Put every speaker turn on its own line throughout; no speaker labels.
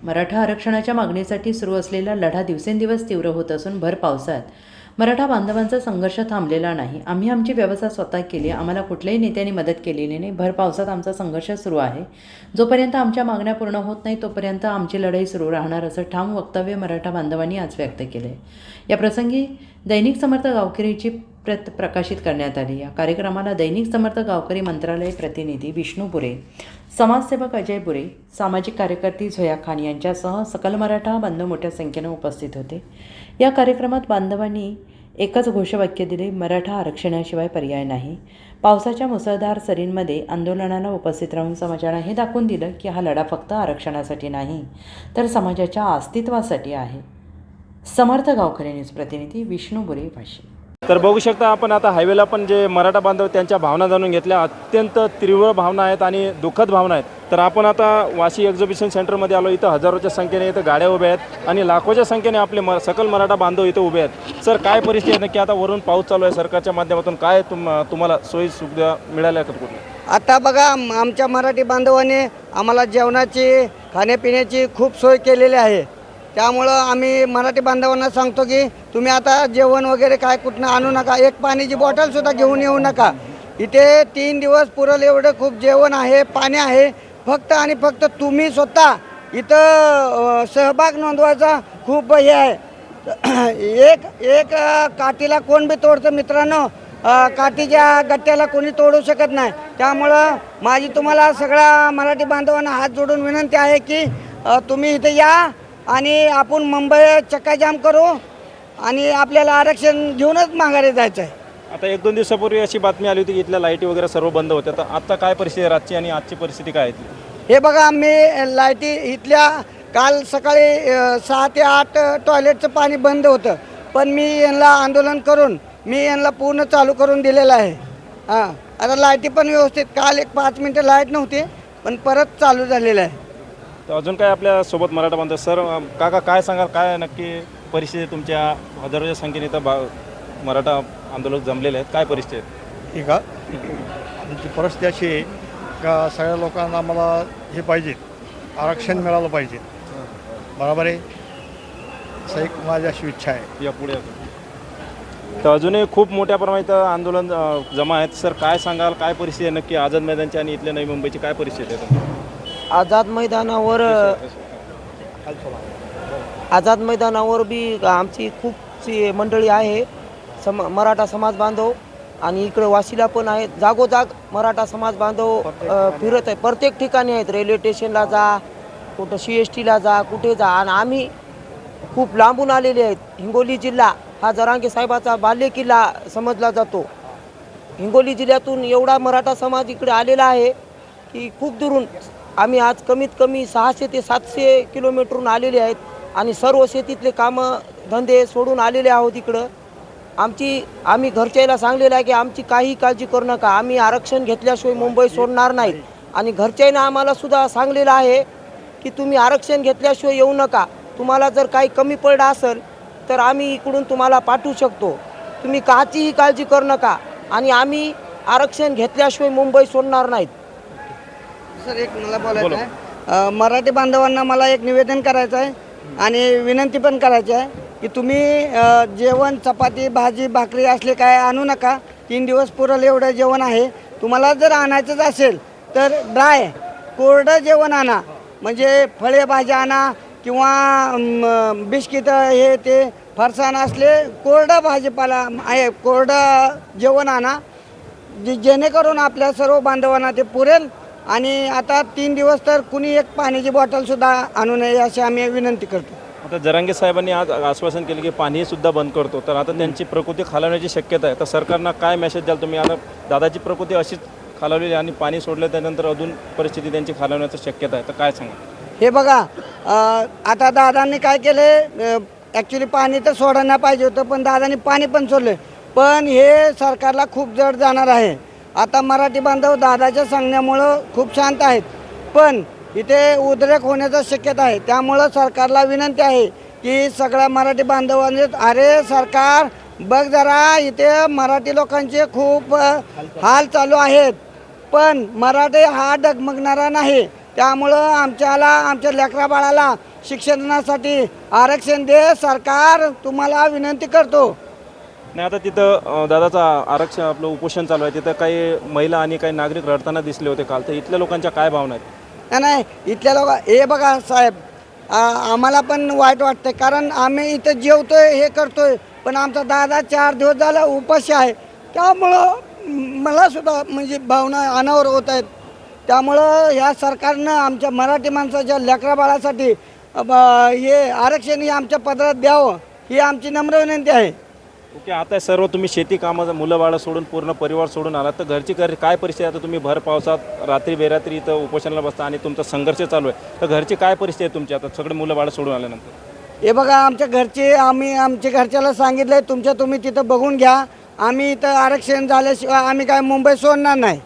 मराठा आरक्षणाच्या मागणीसाठी सुरू असलेला लढा दिवसेंदिवस तीव्र होत असून भर पावसात मराठा बांधवांचा संघर्ष थांबलेला नाही। आम्ही आमची व्यवस्था स्वतः केली, आम्हाला कुठल्याही नेत्यांनी मदत केलेली नाही। भर पावसात आमचा संघर्ष सुरू आहे। जोपर्यंत आमच्या मागण्या पूर्ण होत नाही तोपर्यंत आमची लढाई सुरू राहणार असं ठाम वक्तव्य मराठा बांधवांनी आज व्यक्त केले। या प्रसंगी दैनिक समर्थ गावकरीची प्रत प्रकाशित करण्यात आली। या कार्यक्रमाला दैनिक समर्थ गावकरी मंत्रालय प्रतिनिधी विष्णू पुरे, समाजसेवक अजय पुरे, सामाजिक कार्यकर्ती झोया खान यांच्यासह सकल मराठा बांधव मोठ्या संख्येने उपस्थित होते। या कार्यक्रमात बांधवांनी एकच घोषवाक्य दिले, मराठा आरक्षणाशिवाय पर्याय नाही। पावसाच्या मुसळधार सरींमध्ये आंदोलनाला उपस्थित राहून समाजाने हे दाखवून दिलं की हा लढा फक्त आरक्षणासाठी नाही तर समाजाच्या अस्तित्वासाठी आहे। समर्थ गावकरी न्यूज प्रतिनिधी विष्णू पुरे भाषे।
तर बघू शकता आपण आता हायवेला पण जे मराठा बांधव त्यांच्या भावना जाणून घेतल्या। अत्यंत तीव्र भावना आहेत आणि दुःखद भावना आहेत। तर आपण आता वाशी एक्झिबिशन सेंटरमध्ये आलो। इथं हजारोच्या संख्येने इथं गाड्या उभ्या आहेत आणि लाखोच्या संख्येने आपले सकल मराठा बांधव इथं उभे आहेत। सर, काय परिस्थिती आहे नक्की? आता वरून पाऊस चालू आहे, सरकारच्या माध्यमातून काय तुम्हाला सोयी सुविधा मिळाल्या का कुठे?
आता बघा, आमच्या मराठी बांधवांनी आम्हाला जेवणाची खाण्यापिण्याची खूप सोय केलेली आहे। त्यामुळं आम्ही मराठी बांधवांना सांगतो की तुम्ही आता जेवण वगैरे काय कुठनं आणू नका, एक पाण्याची बॉटलसुद्धा घेऊन येऊ नका। इथे 3 दिवस पुरेल एवढं खूप जेवण आहे, पाणी आहे। फक्त आणि फक्त तुम्ही स्वतः इथं सहभाग नोंदवायचा खूप हे आहे। एक काठीला कोण बी तोडतं मित्रांनो, काठीच्या गट्ट्याला कोणी तोडू शकत नाही। त्यामुळं माझी तुम्हाला सगळ्या मराठी बांधवांना हात जोडून विनंती आहे की तुम्ही इथे या आणि आपण मुंबई चक्काजाम करू आणि आपल्याला आरक्षण घेऊनच माघारी जायचं आहे।
आता 1-2 दिवसापूर्वी अशी बातमी आली होती की इथल्या लाईटी वगैरे सर्व बंद होत्या। तर आता काय परिस्थिती आहे रातची आणि आजची परिस्थिती काय आहे?
हे बघा, मी लाईटी इथल्या काल सकाळी 6 ते 8 टॉयलेटचं पाणी बंद होतं, पण मी यांना आंदोलन करून मी यांना पूर्ण चालू करून दिलेलं आहे। हां, आता लाईटी पण व्यवस्थित, काल एक 5 मिनटं लाईट नव्हती पण परत चालू झालेलं आहे।
तर अजून काय आपल्या सोबत मराठा बांधव? सर, काका काय सांगाल, काय नक्की परिस्थिती तुमच्या हजारोच्या संख्येने इथं मराठा आंदोलक जमलेले आहेत, काय परिस्थिती आहे?
ठीक आहे, आमची परिस्थिती अशी आहे का सगळ्या लोकांना आम्हाला हे पाहिजे, आरक्षण मिळालं पाहिजे, बरोबर आहे, असं एक माझी अशी इच्छा आहे।
यापुढे तर अजूनही खूप मोठ्या प्रमाणात आंदोलन जमा आहेत। सर, काय सांगाल, काय परिस्थिती आहे नक्की आझाद मैदानची आणि इथल्या नवी मुंबईची काय परिस्थिती आहे?
आझाद मैदानावर बी आमची खूपशी मंडळी आहे, मराठा समाज बांधव, आणि इकडे वाशीला पण आहेत। जागोजाग मराठा समाज बांधव फिरत आहे, प्रत्येक ठिकाणी आहेत। रेल्वे स्टेशनला जा, कुठं CSTला जा, कुठे जा। आणि आम्ही खूप लांबून आलेले आहेत। हिंगोली जिल्हा हा जरांगे साहेबाचा बाल्य किल्ला समजला जातो। हिंगोली जिल्ह्यातून एवढा मराठा समाज इकडे आलेला आहे की खूप दुरून आम्ही आज कमीत कमी 600 ते 700 किलोमीटरहून आलेले आहेत आणि सर्व शेतीतले कामं धंदे सोडून आलेले आहोत इकडं। आम्ही घरच्याला सांगलेलं आहे की आमची काही काळजी करू नका, आम्ही आरक्षण घेतल्याशिवाय मुंबई सोडणार नाहीत। आणि घरच्यानं आम्हाला सुद्धा सांगलेलं आहे की तुम्ही आरक्षण घेतल्याशिवाय येऊ नका, तुम्हाला जर काही कमी पडलं असेल तर आम्ही इकडून तुम्हाला पाठवू शकतो, तुम्ही काहीही काळजी करू नका आणि आम्ही आरक्षण घेतल्याशिवाय मुंबई सोडणार नाहीत।
सर, एक मला बोलायचं आहे, मराठी बांधवांना मला एक निवेदन करायचं आहे आणि विनंती पण करायची आहे की तुम्ही जेवण, चपाती, भाजी, भाकरी असले काय आणू नका। 3 दिवस पुरेल एवढं जेवण आहे। तुम्हाला जर आणायचंच असेल तर ड्राय कोरडं जेवण आणा, म्हणजे फळे भाज्या आणा किंवा बिस्किट हे ते फरसाण असले कोरडं भाजीपाला आहे, कोरडं जेवण आणा, जेणेकरून आपल्या सर्व बांधवांना ते पुरेल। आणि आता 3 दिवस तर कुणी एक पाण्याची बॉटलसुद्धा आणू नये अशी आम्ही विनंती करतो।
आता जरांगे साहेबांनी आज आश्वासन केले की पाणी सुद्धा बंद करतो, तर आता त्यांची प्रकृती खालावण्याची शक्यता आहे। तर सरकारनं काय मेसेज द्याल तुम्ही? आता दादाची प्रकृती अशीच खालावलेली आणि पाणी सोडलं त्यानंतर अजून परिस्थिती त्यांची खालावण्याची शक्यता आहे, तर काय सांगा?
हे बघा, आता दादांनी काय केले, ॲक्च्युली पाणी तर सोडायला पाहिजे होतं पण दादांनी पाणी पण सोडलं, पण हे सरकारला खूप जड जाणार आहे। आता मराठी बांधव दादाच्या सांगण्यामुळं खूप शांत आहेत, पण इथे उद्रेक होण्याची शक्यता आहे। त्यामुळं सरकारला विनंती आहे की सगळ्या मराठी बांधवांनी, अरे सरकार बघ जरा, इथे मराठी लोकांचे खूप हाल चालू आहेत, पण मराठी हा डगमगणारा नाही। त्यामुळं आमच्या लेकरा बाळाला शिक्षणासाठी आरक्षण दे सरकार, तुम्हाला विनंती करतो.
नाही आता तिथं दादाचा आरक्षण आपलं उपोषण चालू आहे, तिथं काही महिला आणि काही नागरिक रडताना दिसले होते काल. तर इथल्या लोकांच्या काय भावना आहेत?
नाही इथल्या लोक हे बघा साहेब, आम्हाला पण वाईट वाटतं, कारण आम्ही इथं जेवतोय हे करतोय, पण आमचा दादा 4 दिवस झाला उपाशी आहे. त्यामुळं मला सुद्धा म्हणजे भावना अनावर होत आहेत. त्यामुळं ह्या सरकारनं आमच्या मराठी माणसाच्या लेकरा बाळासाठी हे आरक्षण हे आमच्या पदरात द्यावं, ही आमची नम्र विनंती आहे.
ओके, आता सर्व तुम्ही शेती कामाचं मुलं बाळं सोडून पूर्ण परिवार सोडून आलात, तर घरची काय परिस्थिती आहे? आता तुम्ही भर पावसात रात्री बेरात्री इथं उपोषणाला बसता आणि तुमचा संघर्ष चालू आहे, तर घरची काय परिस्थिती आहे तुमची आता सगळे मुलं बाळं सोडून आल्यानंतर?
हे बघा आमच्या घरचे, आमच्या घरच्याला सांगितलं आहे तुम्ही तिथं बघून घ्या, आम्ही इथं आरक्षण झाल्याशिवाय आम्ही काय मुंबई सोडणार नाही.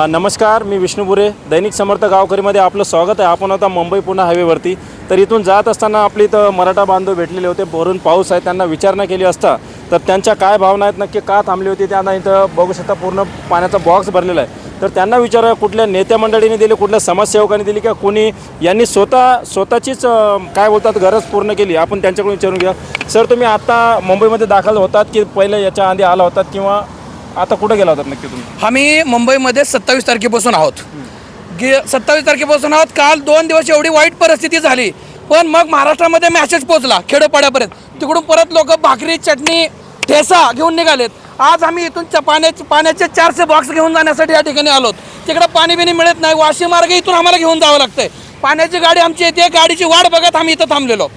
नमस्कार, मी विष्णू बुरे, दैनिक समर्थ गावकरीमध्ये आपलं स्वागत आहे. आपण आता मुंबई पुणे हायवेवरती. तर इथून जात असताना आपली इथं मराठा बांधव भेटलेले होते. भरून पाऊस आहे, त्यांना विचारणा केली असता तर त्यांच्या काय भावना आहेत, नक्की का थांबली होती, त्यांना इथं बघू शकता पूर्ण पाण्याचा बॉक्स भरलेला आहे. तर त्यांना विचारा कुठल्या नेत्या मंडळीने दिली, कुठल्या समाजसेवकांनी दिली, का कोणी यांनी स्वतःचीच काय बोलतात गरज पूर्ण केली, आपण त्यांच्याकडून विचारून घ्या. सर, तुम्ही आता मुंबईमध्ये दाखल होतात की पहिले याच्या आधी आला होतात, किंवा आता कुठं गेला होतात नक्की तुम्ही?
आम्ही मुंबईमध्ये 27 तारखेपासून आहोत. 27 तारखेपासून आहोत. काल 2 दिवस एवढी वाईट परिस्थिती झाली, पण मग महाराष्ट्रामध्ये मॅसेज पोहोचला खेडोपाड्यापर्यंत. तिकडून परत लोक भाकरी चटणी ठेसा घेऊन निघालेत. आज आम्ही इथून पाण्याचे 400 बॉक्स घेऊन जाण्यासाठी या ठिकाणी आलोत. तिकडं पाणी बिणी मिळत नाही, वाशी मार्ग इथून आम्हाला घेऊन जावं लागतंय. पाण्याची गाडी आमची येते, गाडीची वाट बघत आम्ही इथं थांबलेलो.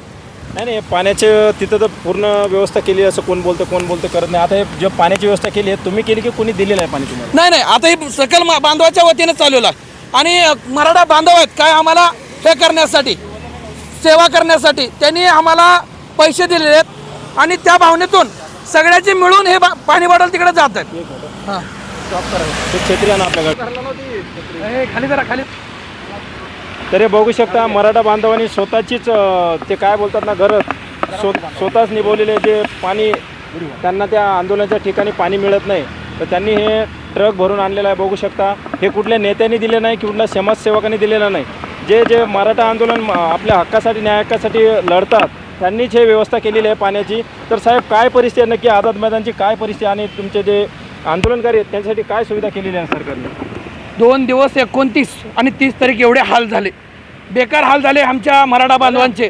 नाही, पाण्याचे तिथं तर पूर्ण व्यवस्था केली, असं कोण बोलतं करत नाही. आता हे जे पाण्याची व्यवस्था केली आहे तुम्ही केली की कोणी दिलेलं आहे पाणी तुम्हाला?
नाही, आता ही सकल बांधवाच्या वतीने चालवलं आहे आणि मराठा बांधव आहेत काय आम्हाला हे करण्यासाठी, सेवा करण्यासाठी त्यांनी आम्हाला पैसे दिलेले आहेत आणि त्या भावनेतून सगळ्याचे मिळून हे पाणी बॉटल तिकडे जात आहेत. हां,
छत्री आणा आपल्याकडे.
खाली जरा खाली.
तर हे बघू शकता मराठा बांधवांनी स्वतःचीच ते काय बोलतात ना गरज स्वतःच निभवलेले. जे पाणी त्यांना त्या आंदोलनाच्या ठिकाणी पाणी मिळत नाही, तर त्यांनी हे ट्रक भरून आणलेलं आहे. बघू शकता हे कुठल्या नेत्यांनी दिले नाही, कुठल्या समाजसेवकांनी दिलेलं नाही. जे मराठा आंदोलन आपल्या हक्कासाठी न्याय हक्कासाठी लढतात त्यांनीच हे व्यवस्था केलेली आहे पाण्याची. तर साहेब, काय परिस्थिती आहे नक्की आझाद मैदानची, काय परिस्थिती आणि तुमचे जे आंदोलनकारी आहेत त्यांच्यासाठी काय सुविधा केलेली आहे सरकारने?
2 दिवस 29 आणि 30 तारीख एवढे हाल झाले, बेकार हाल झाले आमच्या मराठा बांधवांचे.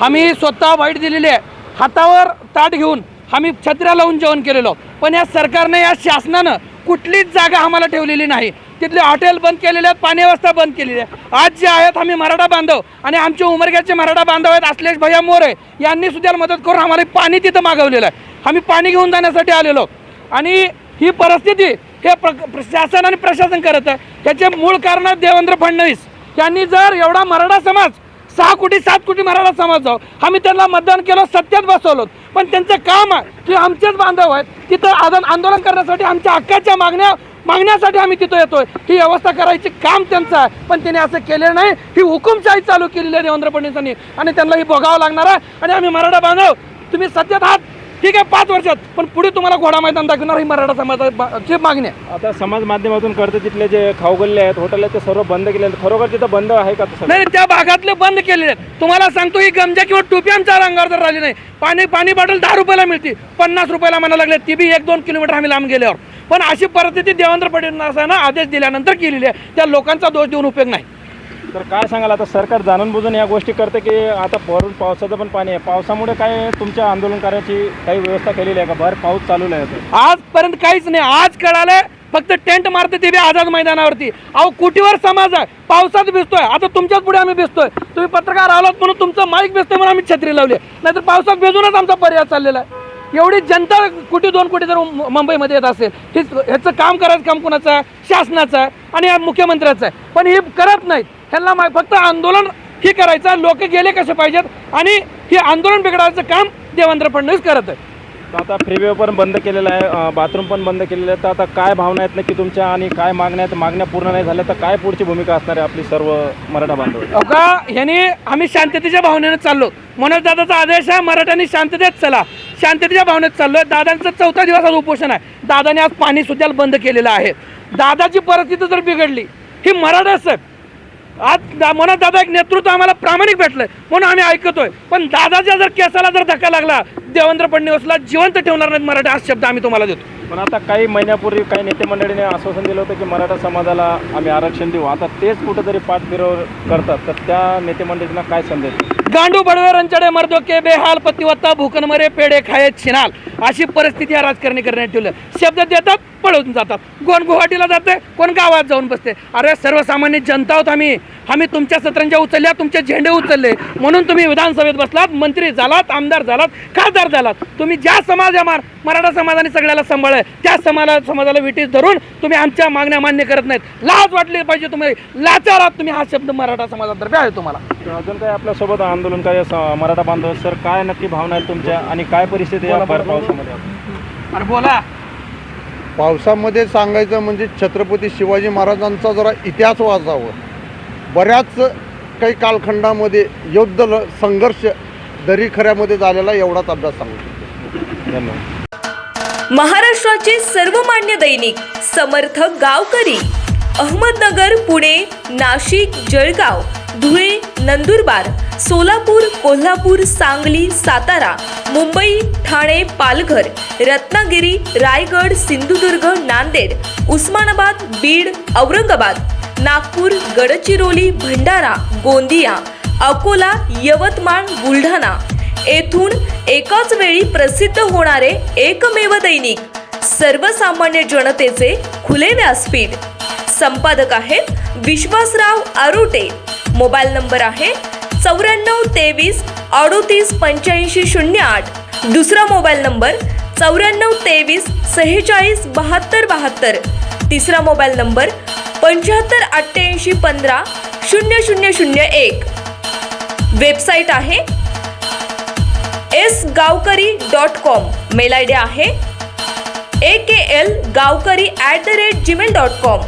आम्ही स्वतः वाईट दिलेली आहे, हातावर ताट घेऊन आम्ही छत्र्या लावून जेवण केलेलो. पण या सरकारने, या शासनानं कुठलीच जागा आम्हाला ठेवलेली नाही. तिथले हॉटेल बंद केलेले आहेत, पाणी व्यवस्था बंद केलेली आहे. आज जे आहेत आम्ही मराठा बांधव आणि आमचे उमरग्याचे मराठा बांधव आहेत अश्लेष भैया मोरे, यांनी सुद्धा मदत करून आम्हाला पाणी तिथं मागवलेलं आहे. आम्ही पाणी घेऊन जाण्यासाठी आलेलो आणि ही परिस्थिती हे शासन आणि प्रशासन करत आहे. ह्याचे मूळ कारण देवेंद्र फडणवीस यांनी जर एवढा मराठा समाज 6 कोटी 7 कोटी मराठा समाज जाऊ, आम्ही त्यांना मतदान केलं, सत्तेत बसवलो, पण त्यांचं काम आहे की आमचेच बांधव आहेत तिथं आंदोलन करण्यासाठी, आमच्या हक्काच्या मागण्यासाठी आम्ही तिथं येतोय. ही व्यवस्था करायची काम त्यांचं आहे, पण त्यांनी असं केलेलं नाही. ही हुकुमशाही चालू केलेली आहे देवेंद्र फडणवीसांनी आणि त्यांना ही भोगावं लागणार आहे. आणि आम्ही मराठा बांधव, तुम्ही सत्तेत आहात ठीक आहे 5 वर्षात, पण पुढे तुम्हाला घोडा मैदान दाखवणार ही मराठा समाजाची मागणी आहे.
आता समाज माध्यमातून करते तिथले जे खाऊगल्ले आहेत, हॉटेल आहेत, ते सर्व बंद केले आहेत. खरोखर तिथं बंद आहे का तसं?
नाही, त्या भागातले बंद केलेले आहेत. तुम्हाला सांगतो ही गमजा किंवा टोपी आमच्या अंगावर जर राहिली नाही, पाणी बॉटल 10 रुपयाला मिळते, 50 रुपयाला म्हणायला लागले, ती बी 1-2 किलोमीटर आम्ही लांब गेल्यावर. पण अशी परिस्थिती देवेंद्र फडणवीसांना आदेश दिल्यानंतर केलेली आहे. त्या लोकांचा दोष देऊन उपयोग नाही.
तर काय सांगाल, आता सरकार जाणून बुजून या गोष्टी करते की आता भरून पावसाचं पण पाणी आहे, पावसामुळे काय तुमच्या आंदोलनकार्याची काही व्यवस्था केलेली आहे का? भर पाऊस चालू आहे
आजपर्यंत काहीच नाही. आज कळालंय फक्त टेंट मारते ते बी आझाद मैदानावरती. अहो कुटीवर समाज आहे, पावसात भिजतोय. आता तुमच्याच पुढे आम्ही भिजतोय, तुम्ही पत्रकार आलात म्हणून तुमचं माईक भिजतोय म्हणून आम्ही छत्री लावली, नाहीतर पावसात भिजूनच आमचा पर्याय चाललेला आहे. एवढी जनता 1-2 कोटी जर मुंबईमध्ये येत असेल, ह्याचं काम करायचं काम कुणाचं आहे? शासनाचं आहे आणि मुख्यमंत्र्याचं आहे. पण हे करत नाहीत. ह्यांना फक्त आंदोलन हे करायचं, लोक गेले कसे पाहिजेत आणि हे आंदोलन बिघडायचं काम देवेंद्र फडणवीस करत आहे.
आता फ्रीवे पण बंद केलेलं आहे, बाथरूम पण बंद केलेलं आहे. तर आता काय भावना आहेत नक्की तुमच्या आणि काय मागण्या पूर्ण नाही झाल्या तर काय पुढची भूमिका असणार आहे आपली सर्व मराठा बांधव?
का ह्याने आम्ही शांततेच्या भावनेने चाललो. मनोज दादाचा आदेश आहे, मराठ्यांनी शांततेत चला, शांततेच्या भावनेत चाललोय. दादांचं 4था दिवस आज उपोषण आहे. दादाने आज पाणी सुद्धा बंद केलेलं आहे. दादाची परिस्थिती जर बिघडली, ही मराठा साहेब मनोज दादा एक नेतृत्व आम्हाला प्रामाणिक भेटलंय म्हणून आम्ही ऐकतोय. पण दादाच्या जर केसाला जर धक्का लागला देवेंद्र फडणवीसला जिवंत ठेवणार नाहीत मराठा, हा शब्द आम्ही तुम्हाला देतो.
पण आता काही महिन्यापूर्वी काही नेते मंडळीने आश्वासन दिलं होतं की मराठा समाजाला आम्ही आरक्षण देऊ. आता तेच कुठेतरी पाठफिरव करतात, तर त्या नेते मंडळींना काय संदेश?
गांडू बडवे रंचडे मर्दोके बेहाल पतिवत्ता भूकनमरे पेडे खाये छिनाल अशी परिस्थिती या राजकारणी करण्यात ठेवलं. शब्द देतात पळून जातात. कोण गुवाहाटीला जाते, कोण गावात जाऊन बसते. अरे सर्वसामान्य जनता आहोत आम्ही तुमच्या सतरंज्या उचलल्या, तुमचे झेंडे उचलले म्हणून तुम्ही विधानसभेत बसलात, मंत्री झालात, आमदार झालात, खासदार झालात. तुम्ही ज्या मराठा समाजाने सगळ्याला सांभाळलं त्या समाजाला विटीस धरून तुम्ही आमच्या मागण्या मान्य करत नाहीत. लाज वाटली पाहिजे तुम्ही, लाचार आहात तुम्ही. हा शब्द मराठा समाजातर्फे आहे तुम्हाला.
अजून काय आपल्यासोबत आंदोलन काय मराठा बांधव सर, काय नक्की भावना आहेत तुमच्या आणि काय परिस्थिती आहे भर पावसामध्ये?
अरे बोला.
पावसामध्ये सांगायचं म्हणजे छत्रपती शिवाजी महाराजांचा जरा इतिहास वाचावा. बऱ्याच काही कालखंडामध्ये संघर्ष दरीखऱ्यामध्ये झालेला एवढाच अभ्यास सांगू शकतो.
धन्यवाद.
महाराष्ट्राचे सर्वमान्य दैनिक समर्थ गावकरी अहमदनगर, पुणे, नाशिक, जळगाव, धुळे, नंदुरबार, सोलापूर, कोल्हापूर, सांगली, सातारा, मुंबई, ठाणे, पालघर, रत्नागिरी, रायगड, सिंधुदुर्ग, नांदेड, उस्मानाबाद, बीड, औरंगाबाद, नागपूर, गडचिरोली, भंडारा, गोंदिया, अकोला, यवतमाळ, बुलढाणा येथून एकाच वेळी प्रसिद्ध होणारे एकमेव दैनिक, सर्वसामान्य जनतेचे खुले व्यासपीठ. संपादक आहेत विश्वासराव आरोटे. मोबाईल नंबर आहे 94 23 38 85 08. दुसरा मोबाईल नंबर 94 23 46 72 72. तिसरा मोबाईल नंबर 75 88 15 0001. वेबसाईट आहे sgavkari.com. मेल आय डी आहे akl gavkari@gmail.com.